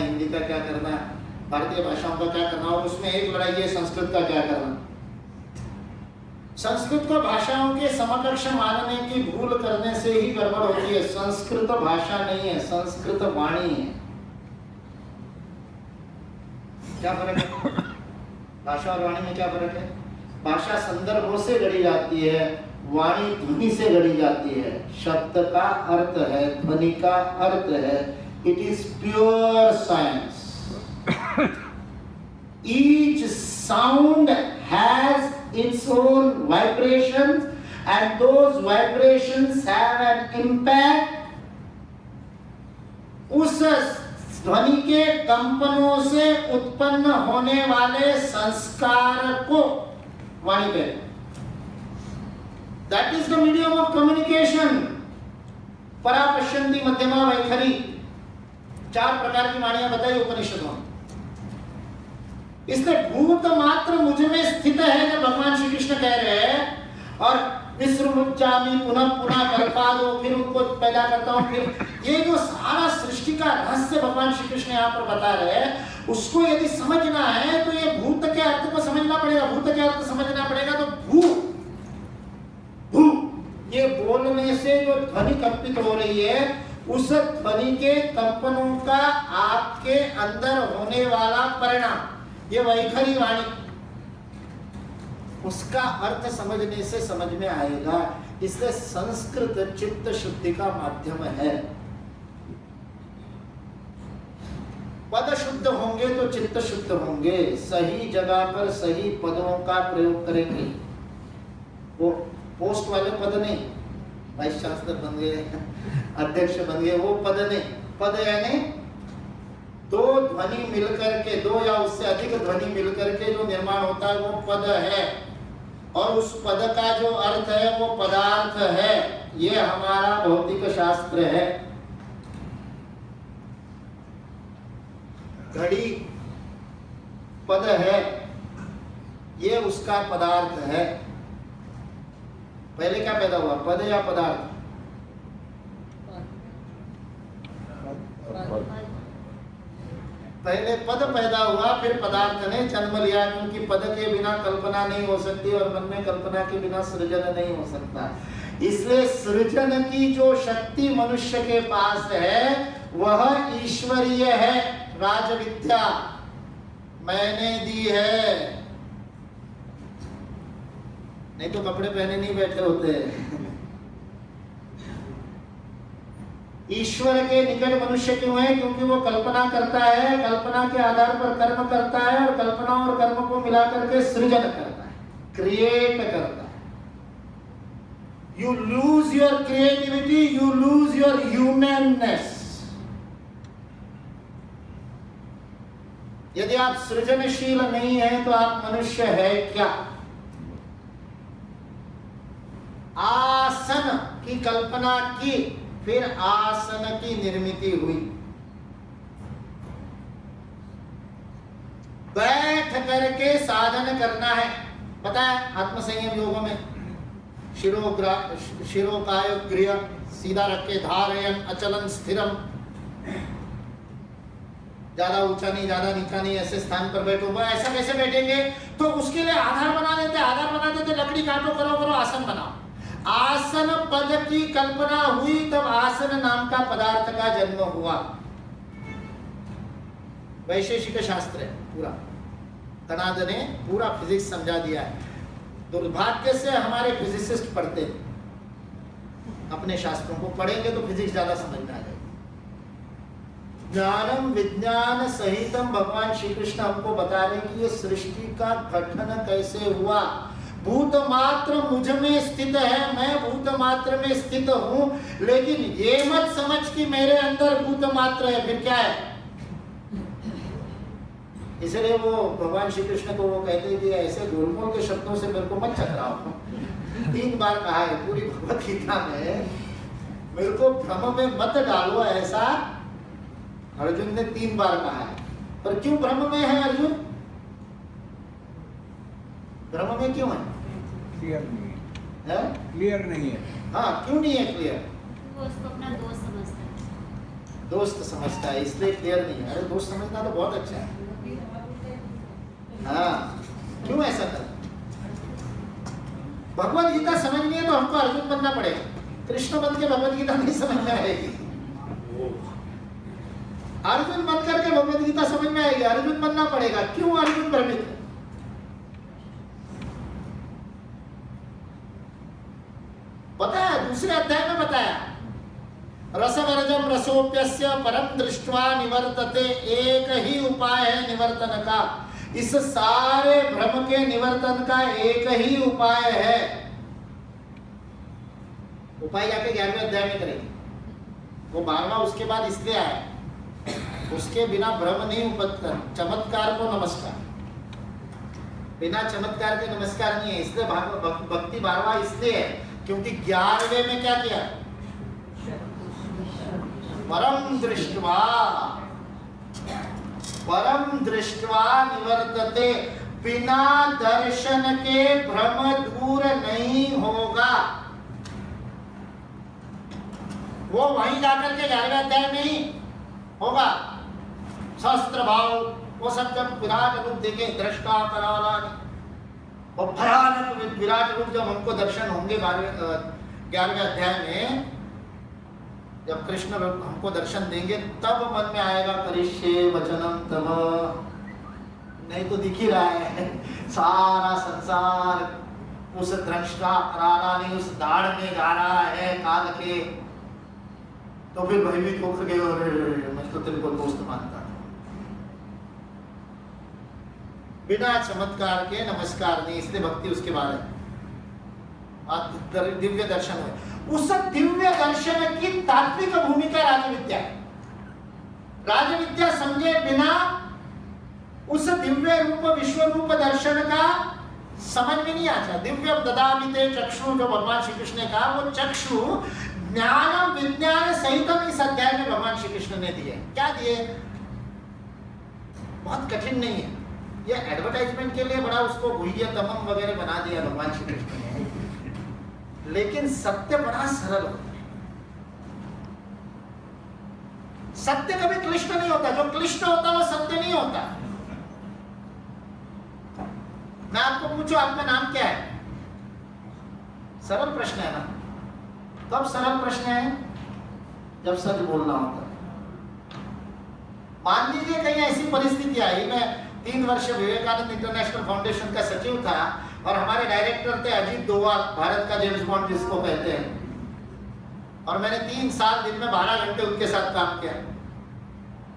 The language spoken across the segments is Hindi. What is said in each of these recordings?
है, हिंदी का क्या करना है, भारतीय भाषाओं का क्या करना, और उसमें एक लड़ाई है संस्कृत का क्या करना। संस्कृत को भाषाओं के समकक्ष मानने की भूल करने से ही गड़बड़ होती है। संस्कृत भाषा नहीं है, संस्कृत वाणी है। क्या फर्क है भाषा और वाणी में? क्या फर्क है? भाषा संदर्भों से गढ़ी जाती है, वाणी ध्वनि से गढ़ी जाती है। शब्द का अर्थ है, ध्वनि का अर्थ है। It is pure science. Each sound has its own vibrations and those vibrations have an impact। उस ध्वनि के कंपनों से उत्पन्न होने वाले संस्कार को वाणी कहते हैं। That is the medium of communication। परा पश्यन्ति मध्यमा वैखरी, 4 प्रकार की वाणियां बताई उपनिषदों में। इसलिए भूत मात्र मुझ में स्थित है जब भगवान श्री कृष्ण कह रहे हैं, और विसृमुच्चामि पुनः पुनः कल्पा दो, फिर उनको पैदा करता हूं, फिर ये जो सारा सृष्टि का रहस्य भगवान श्री कृष्ण यहाँ पर बता रहे हैं, उसको यदि समझना है तो ये भूत के अर्थ को समझना पड़ेगा। भूत के अर्थ समझना पड़ेगा तो भू भू ये बोलने से जो ध्वनि कंपित हो रही है, उस ध्वनि के कंपनों का आपके अंदर होने वाला परिणाम, ये वैखरी वाणी, उसका अर्थ समझने से समझ में आएगा। इसलिए संस्कृत चित्त शुद्धि का माध्यम है। पद शुद्ध होंगे तो चित्त शुद्ध होंगे। सही जगह पर सही पदों का प्रयोग करेंगे। वो पोस्ट वाले पद नहीं, वाइस चांसलर बन गए, अध्यक्ष बन गए, वो पद नहीं। पद यानी 2 ध्वनि मिलकर के, 2 या उससे अधिक ध्वनि मिलकर के जो निर्माण होता है वो पद है, और उस पद का जो अर्थ है वो पदार्थ है। ये हमारा भौतिक शास्त्र है। घड़ी पद है, ये उसका पदार्थ है। पहले क्या पैदा हुआ, पद या पदार्थ? पहले पद पैदा हुआ, फिर पदार्थ ने जन्म लिया, क्योंकि पद के बिना कल्पना नहीं हो सकती और मन में कल्पना के बिना सृजन नहीं हो सकता। इसलिए सृजन की जो शक्ति मनुष्य के पास है वह ईश्वरीय है। राजविद्या मैंने दी है, नहीं तो कपड़े पहने नहीं बैठे होते। ईश्वर के निकट मनुष्य क्यों है? क्योंकि वो कल्पना करता है, कल्पना के आधार पर कर्म करता है, और कल्पना और कर्म को मिलाकर के सृजन करता है, क्रिएट करता है। You lose your creativity, you lose your humanness. यदि आप सृजनशील नहीं है तो आप मनुष्य है क्या? आसन की कल्पना की, फिर आसन की निर्मिति हुई। बैठ करके साधन करना है, पता है आत्मसंयम योगों में शिरोकाय क्रिया, सीधा रख के धारयन अचलन स्थिरम, ज्यादा ऊंचा नहीं ज्यादा नीचा नहीं, ऐसे स्थान पर बैठो। वह ऐसा कैसे बैठेंगे? तो उसके लिए आधार बना देते, लकड़ी काटो, करो आसन बनाओ। आसन पद की कल्पना हुई, तब आसन नाम का पदार्थ का जन्म हुआ। वैशेषिक शास्त्र है पूरा, कणाद ने पूरा फिजिक्स समझा दिया है। दुर्भाग्य से हमारे फिजिसिस्ट पढ़ते अपने शास्त्रों को, पढ़ेंगे तो फिजिक्स ज्यादा समझ में आ जाएगी। ज्ञानम विज्ञान सहितम भगवान श्री कृष्ण हमको बता रहे हैं कि ये सृष्टि का गठन कैसे हुआ। भूत मात्र मुझ में स्थित है, मैं भूत मात्र में स्थित हूं, लेकिन ये मत समझ कि मेरे अंदर भूत मात्र है, फिर क्या है? इसलिए वो भगवान श्री कृष्ण को वो कहते हैं कि ऐसे गोलमोल के शब्दों से मेरे को मत चकराओ। 3 बार कहा है पूरी भगवत गीता में, मेरे को भ्रम में मत डालो, ऐसा अर्जुन ने 3 बार कहा है। पर क्यों भ्रम में है अर्जुन? भ्रम में क्यों है? क्लियर नहीं है। क्लियर नहीं है। हाँ, क्यों नहीं है क्लियर? वो उसको अपना दोस्त समझता है। दोस्त समझता है, इसलिए क्लियर नहीं है। अरे दोस्त समझना तो बहुत अच्छा है। हाँ, क्यों ऐसा कर? भगवत गीता समझनी है तो हमको अर्जुन बनना पड़ेगा। कृष्ण बन के भगवत गीता नहीं समझ में आएगी। अर्जुन बन करके भगवत गीता समझ में आएगी। अर्जुन बनना पड़ेगा। क्यों अर्जुन भ्रमित है? पता है, दूसरे अध्याय में बताया, रसवर्जम रसोप्यस्य परम दृष्ट्वा निवर्तते। एक ही उपाय है निवर्तन का। इस सारे भ्रम के निवर्तन का एक ही उपाय है। उपाय जाके 11वें अध्याय में करेंगे। वो 12वां उसके बाद इसलिए आया, उसके बिना भ्रम नहीं उपजता। चमत्कार को नमस्कार, बिना चमत्कार के नमस्कार नहीं है। इसलिए भक्ति 12वां इसलिए है क्योंकि 11वें में क्या किया? परम दृष्ट्वा, परम दृष्ट्वा निवर्तते। बिना दर्शन के भ्रम दूर नहीं होगा। वो वहीं जाकर के 11वें अध्याय में ही होगा। सहस्त्र भाव, वो सब जब विराट रूप देखे, दृष्टा करालानि, वो भयानक विराट रूप जब हमको दर्शन होंगे 11वें अध्याय में, जब कृष्ण हमको दर्शन देंगे तब मन में आएगा करिष्ये वचनम तव। नहीं तो दिख ही रहा है सारा संसार उस दृष्टा करालानि, उस दाढ़ में जा रहा है काल के। तो फिर भयभीत होकर गए, और मैं तो तेरे को दोस्त मानता था। बिना चमत्कार के नमस्कार नहीं, इसलिए भक्ति उसके बाद है। दिव्य दर्शन हुए। उस दिव्य दर्शन की तात्विक भूमिका राजविद्या है। राजविद्या समझे बिना उस दिव्य रूप विश्व रूप दर्शन का समझ में नहीं आता। दिव्य ददामि ते चक्षु, जो भगवान श्री कृष्ण ने कहा, वो चक्षु ज्ञान विज्ञान सहित इस अध्याय में भगवान श्री कृष्ण ने दिए। क्या दिए? बहुत कठिन नहीं है। ये एडवर्टाइजमेंट के लिए बड़ा उसको गुह्यतमम वगैरह बना दिया भगवान श्री कृष्ण ने, लेकिन सत्य बड़ा सरल होता है। सत्य कभी क्लिष्ट नहीं होता। जो क्लिष्ट होता है वो सत्य नहीं होता। मैं आपको पूछूं, आपका नाम क्या है? सरल प्रश्न है ना? कब सरल प्रश्न है? जब सच बोलना होता है। मान लीजिए कहीं ऐसी परिस्थिति आई, मैं 3 वर्ष विवेकानंद इंटरनेशनल फाउंडेशन का सचिव था और हमारे डायरेक्टर थे अजीत डोवाल, भारत का जेम्स बॉन्ड जिसको कहते हैं, और मैंने 3 साल दिन में 12 घंटे उनके साथ काम किया।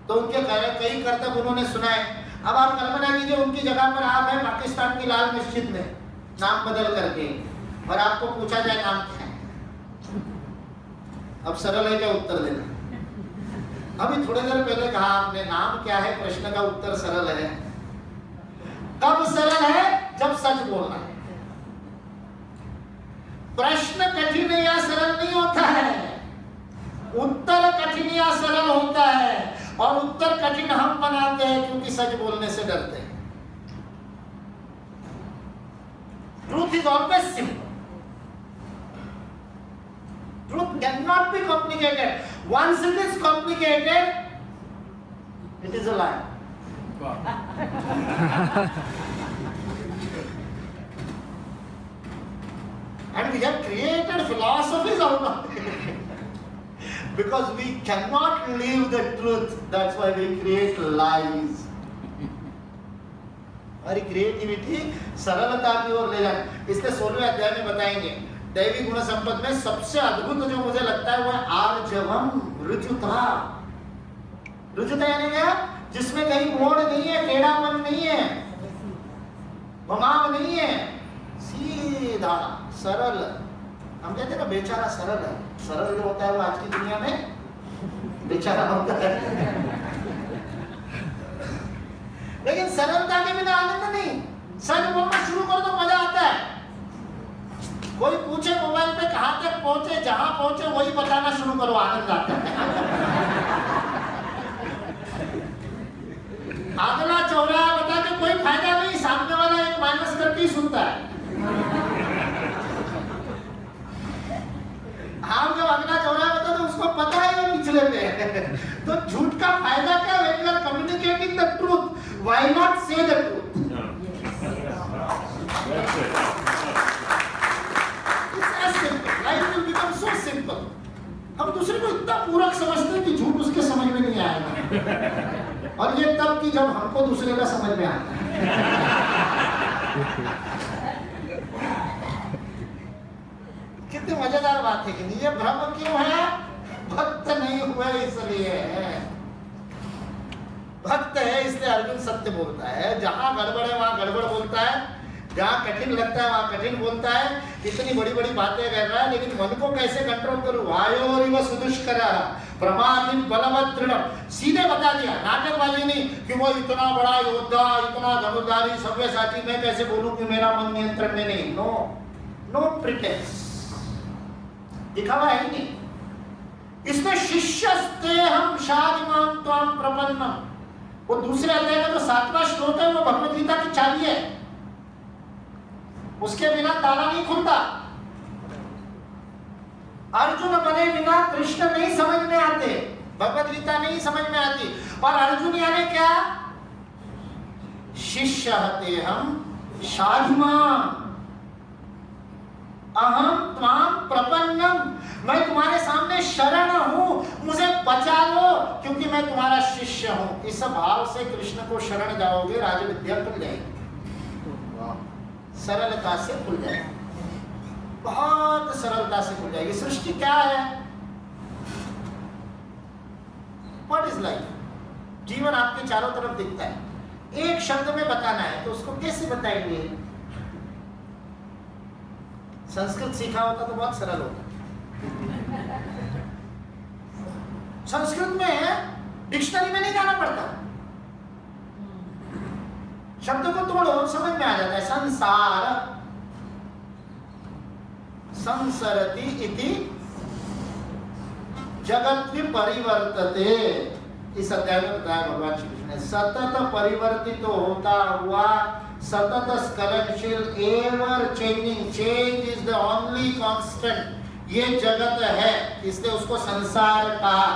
तो उनके कई करतब उन्होंने सुनाए। अब आप कल्पना कीजिए, उनकी जगह पर आप हैं पाकिस्तान की लाल मस्जिद में, नाम बदल करके, और आपको पूछा जाए नाम क्या है। अब सरल है क्या उत्तर देना? अभी थोड़ी देर पहले कहा आपने नाम क्या है, प्रश्न का उत्तर सरल है। कब सरल है? जब सच बोलना है। प्रश्न कठिन या सरल नहीं होता है, उत्तर कठिन या सरल होता है। और उत्तर कठिन हम बनाते हैं क्योंकि सच बोलने से डरते हैं। Truth is always simple. Truth cannot be complicated. Once it is complicated, it is a lie. And we have created philosophies out of it. Because we cannot live the truth. That's why we create lies. हमारी क्रिएटिविटी सरलता की ओर ले जाए। इसलिए 16वें अध्याय में बताएंगे दैवी गुण संपद में सबसे अद्भुत जो मुझे लगता है वो है आर्जवम रुजुता। रुजुता यानी क्या? जिसमें कहीं मोड़ नहीं है, टेढ़ापन नहीं है, घुमाव नहीं है, सीधा सरल। हम कहते हैं ना बेचारा सरल है। सरल जो होता है वो आज की दुनिया में बेचारा होता है। लेकिन सरलता के बिना आनंद नहीं। सच बोलना शुरू कर तो मजा आता है। कोई पूछे मोबाइल पे कहां तक पहुंचे, जहां पहुंचे वही बताना शुरू करो, आनंद आता है। अगला चौराहा बता के कोई फायदा नहीं, सामने वाला एक माइनस करके ही सुनता है। हम जब अगला चौराहा बता तो उसको पता है वो पिछला लेते हैं। तो झूठ का फायदा क्या? when you are communicating the truth, why not say the truth? It's as simple. Life will become so simple. हम दूसरे को इतना पूरक समझते हैं कि झूठ उसके समझ में नहीं आएगा, और ये तब कि जब हमको दूसरे का समझ में आता है। कितनी मजेदार बात है कि नहीं? ये भ्रम क्यों है? भक्त नहीं हुए इसलिए है। भक्त है इसलिए अर्जुन सत्य बोलता है, जहां गड़बड़ है वहां गड़बड़ बोलता है, जहां कठिन लगता है वहां कठिन बोलता है। इतनी बड़ी बड़ी बातें कह रहा है, लेकिन मन को कैसे कंट्रोल करूं? वायोरिव सुदुष्कर प्रमादिम बलवत् दृढ़, सीधे बता दिया, नाटकबाजी नहीं कि वो इतना बड़ा योद्धा, इतना धनुर्धारी, सव्यसाची, मैं कैसे बोलूं कि मेरा मन नियंत्रण में नहीं। नो, नो प्रिटेंस, दिखावा है नहीं। इसमें शिष्यस्ते हम शादिमाम त्वाम प्रपन्नम, वो दूसरे अध्याय का जो 7वां श्लोक है वो भगवद गीता की चाबी है, उसके बिना ताला नहीं खुलता। अर्जुन बने बिना कृष्ण नहीं समझ में आते, भगवद गीता नहीं समझ में आती। और अर्जुन यानी क्या? शिष्य हते हम शाधिमाम अहम त्वाम प्रपन्नम, मैं तुम्हारे सामने शरण हूं, मुझे बचा लो क्योंकि मैं तुम्हारा शिष्य हूं। इस भाव से कृष्ण को शरण जाओगे, राजविद्या खुल जाएगी, सरलता से खुल जाएगी, बहुत सरलता से खुल जाएगी। सृष्टि क्या है? What is life? जीवन आपके चारों तरफ दिखता है, एक शब्द में बताना है तो उसको कैसे बताएंगे? संस्कृत सीखा होता तो बहुत सरल होता। संस्कृत में डिक्शनरी में नहीं जाना पड़ता, शब्द को तोड़ो समझ में आ जाता है। संसार संसरति इति जगत परिवर्तते, इस अध्याय में बताया भगवान श्री कृष्ण ने। सतत परिवर्तित तो होता हुआ, सतत स्खलनशील, ever changing, change is the only constant, ये जगत है, इसलिए उसको संसार कहा।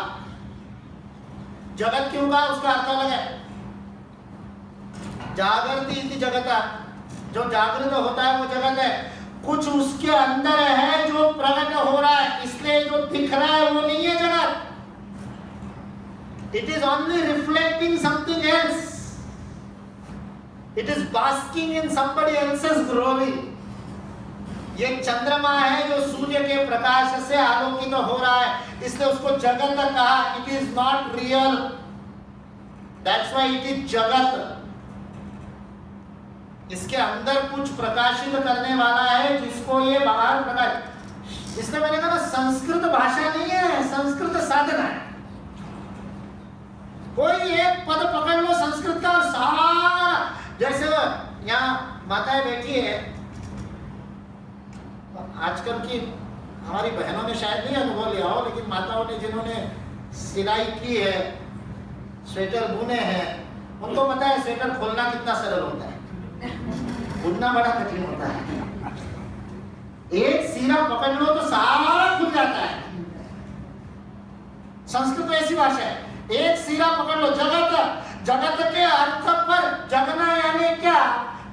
जगत क्यों कहा? उसका अर्थ अलग है। जागृति इति जगता, जो जागृत होता है वो जगत है, कुछ उसके अंदर है जो प्रकट हो रहा है, इसलिए जो दिख रहा है वो नहीं है जगत। It is only reflecting something else, it is basking in somebody else's glory. ये चंद्रमा है जो सूर्य के प्रकाश से आलोकित हो रहा है, इसलिए उसको जगत कहा। It is not real, that's why it is जगत। इसके अंदर कुछ प्रकाशित करने वाला है जिसको ये बाहर प्रकाश, इसलिए मैंने कहा ना संस्कृत भाषा नहीं है, संस्कृत साधना है। कोई एक पद पकड़ लो संस्कृत का और सारा, जैसे यहाँ माताएं बैठी है, आजकल की हमारी बहनों ने शायद नहीं अनुभव लिया हो, लेकिन माताओं ने जिन्होंने सिलाई की है, स्वेटर बुने हैं, उनको पता है स्वेटर खोलना कितना सरल होता है, बुनना बड़ा कठिन होता है। एक सीरा पकड़ लो तो सारा खुल जाता है। संस्कृत ऐसी भाषा है, एक सीरा पकड़ लो। जगत, जगत के अर्थ पर जगना यानी क्या?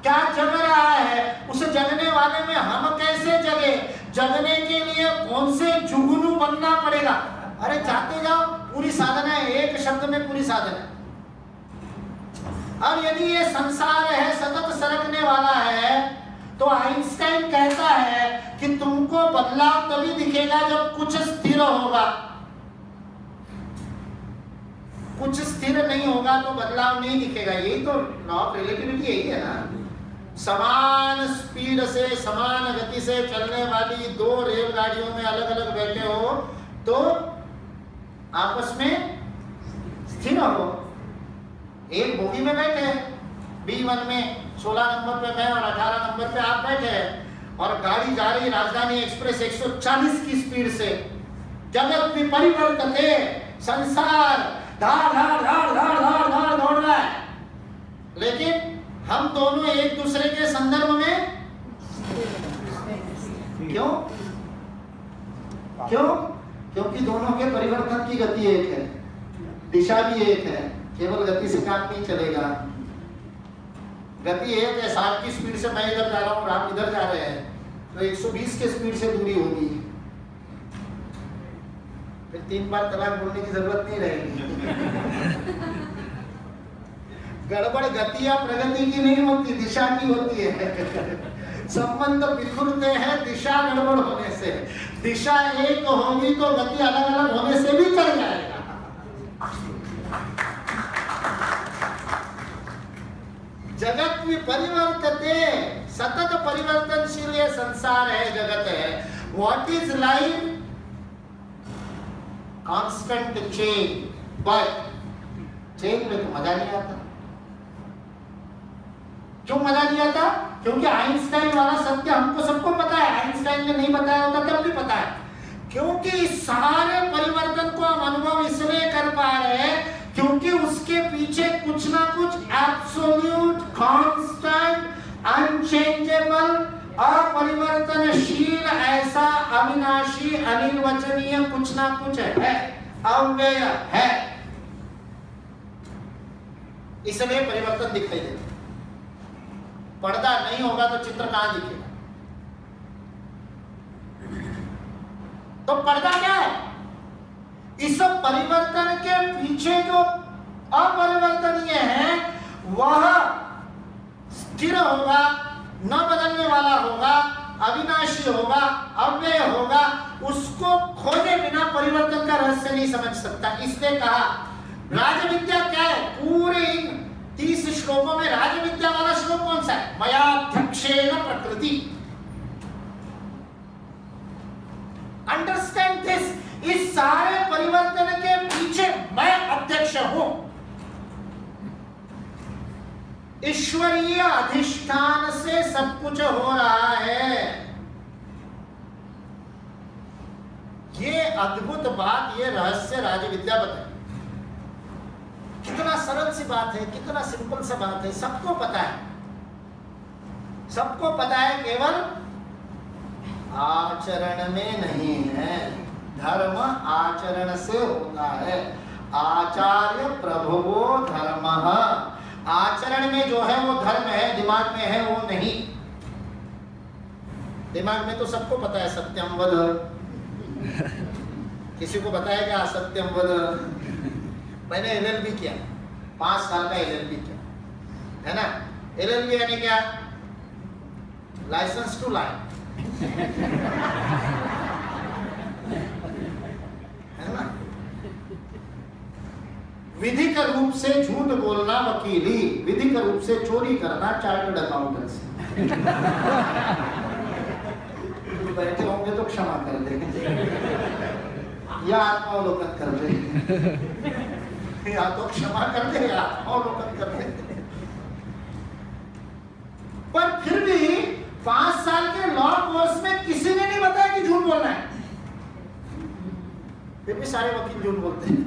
क्या जग रहा है, उस जगने वाले में हम कैसे जगे? जगने के लिए कौन से जुगनू बनना पड़ेगा? अरे जाते जाओ, पूरी साधना है, एक शब्द में पूरी साधना है। और यदि ये संसार है, सतत सरकने वाला है, तो आइंस्टाइन कहता है कि तुमको बदलाव तभी दिखेगा जब कुछ स्थिर होगा। कुछ स्थिर नहीं होगा तो बदलाव नहीं दिखेगा। यही तो लॉ ऑफ रिलेटिविटी यही है ना। समान स्पीड से, समान गति से चलने वाली दो रेलगाड़ियों में अलग अलग बैठे हो तो आपस में स्थिर हो। एक बोगी में बैठे, B1 में 16 नंबर पे मैं और 18 नंबर पे आप बैठे हैं, और गाड़ी जा रही राजधानी एक्सप्रेस 140 की स्पीड से। जगत भी परिवर्तन है, संसार धार धार धार धार धार धार दौड़ रहा है, लेकिन हम दोनों एक दूसरे के संदर्भ में क्यों? क्योंकि दोनों के परिवर्तन की की गति एक है, दिशा भी एक है, केवल गति से काम नहीं चलेगा। गति एक है, 60 की स्पीड से मैं इधर जा रहा हूँ और आप इधर जा रहे हैं, तो 120 के स्पीड से दूरी होगी, फिर 3 बार तलाक बोलने की जरूरत नहीं रहेगी। गड़बड़ गति या प्रगति की नहीं होती, दिशा की होती है। संबंध बिखरते हैं दिशा गड़बड़ होने से। दिशा एक होगी तो गति अलग अलग होने से भी चल जाएगा। जगत भी परिवर्तते, सतत परिवर्तनशील ये संसार है, जगत है। What is life? Constant change, but change में तो मजा नहीं आता। क्यों मजा नहीं आता? क्योंकि आइंस्टाइन वाला सत्य हमको सबको पता है, आइंस्टाइन ने नहीं बताया होता तब भी पता है। क्योंकि इस सारे परिवर्तन को हम अनुभव इसलिए कर पा रहे हैं क्योंकि उसके पीछे कुछ ना कुछ एब्सोल्यूट, कांस्टेंट, अनचेंजेबल, अपरिवर्तनशील, ऐसा अविनाशी, अनिर्वचनीय कुछ ना कुछ है, अव्यय है। इसलिए परिवर्तन दिखाई देता। पर्दा नहीं होगा तो चित्र कहां दिखेगा? तो पर्दा क्या है? इस परिवर्तन के पीछे जो अपरिवर्तनीय है वह स्थिर होगा, न बदलने वाला होगा, अविनाशी होगा, अव्यय होगा। उसको खोजे बिना परिवर्तन का रहस्य नहीं समझ सकता। इसने कहा राजविद्या क्या है? पूरे इन 30 श्लोकों में राजविद्या वाला श्लोक कौन सा है? मयाध्यक्षेण प्रकृति। Understand this. इस सारे परिवर्तन के पीछे मैं अध्यक्ष हूं। ईश्वरीय अधिष्ठान से सब कुछ हो रहा है। ये अद्भुत बात, ये रहस्य राजविद्या बताए। कितना सरल सी बात है, कितना सिंपल सा बात है, सबको पता है, सबको पता है, केवल आचरण में नहीं है। धर्म आचरण से होता है। आचार्य प्रभुवो धर्मः। आचरण में जो है वो धर्म है, दिमाग में है वो नहीं। दिमाग में तो सबको पता है सत्यम वद। किसी को बताया क्या सत्यम वद? मैंने एलएलबी किया, 5 साल का एलएलबी किया, है ना। एलएलबी यानी क्या? लाइसेंस टू लाई, है ना। विधिक रूप से झूठ बोलना वकीली, विधिक रूप से चोरी करना चार्टर्ड अकाउंटेंसी। बैठे होंगे तो क्षमा कर देंगे या आत्मावलोकन कर देंगे, या तो क्षमा कर दे या आत्मावलोकन कर दे। पर फिर भी 5 साल के लॉ कोर्स में किसी ने नहीं बताया कि झूठ बोलना है। फिर भी सारे वकील झूठ बोलते हैं।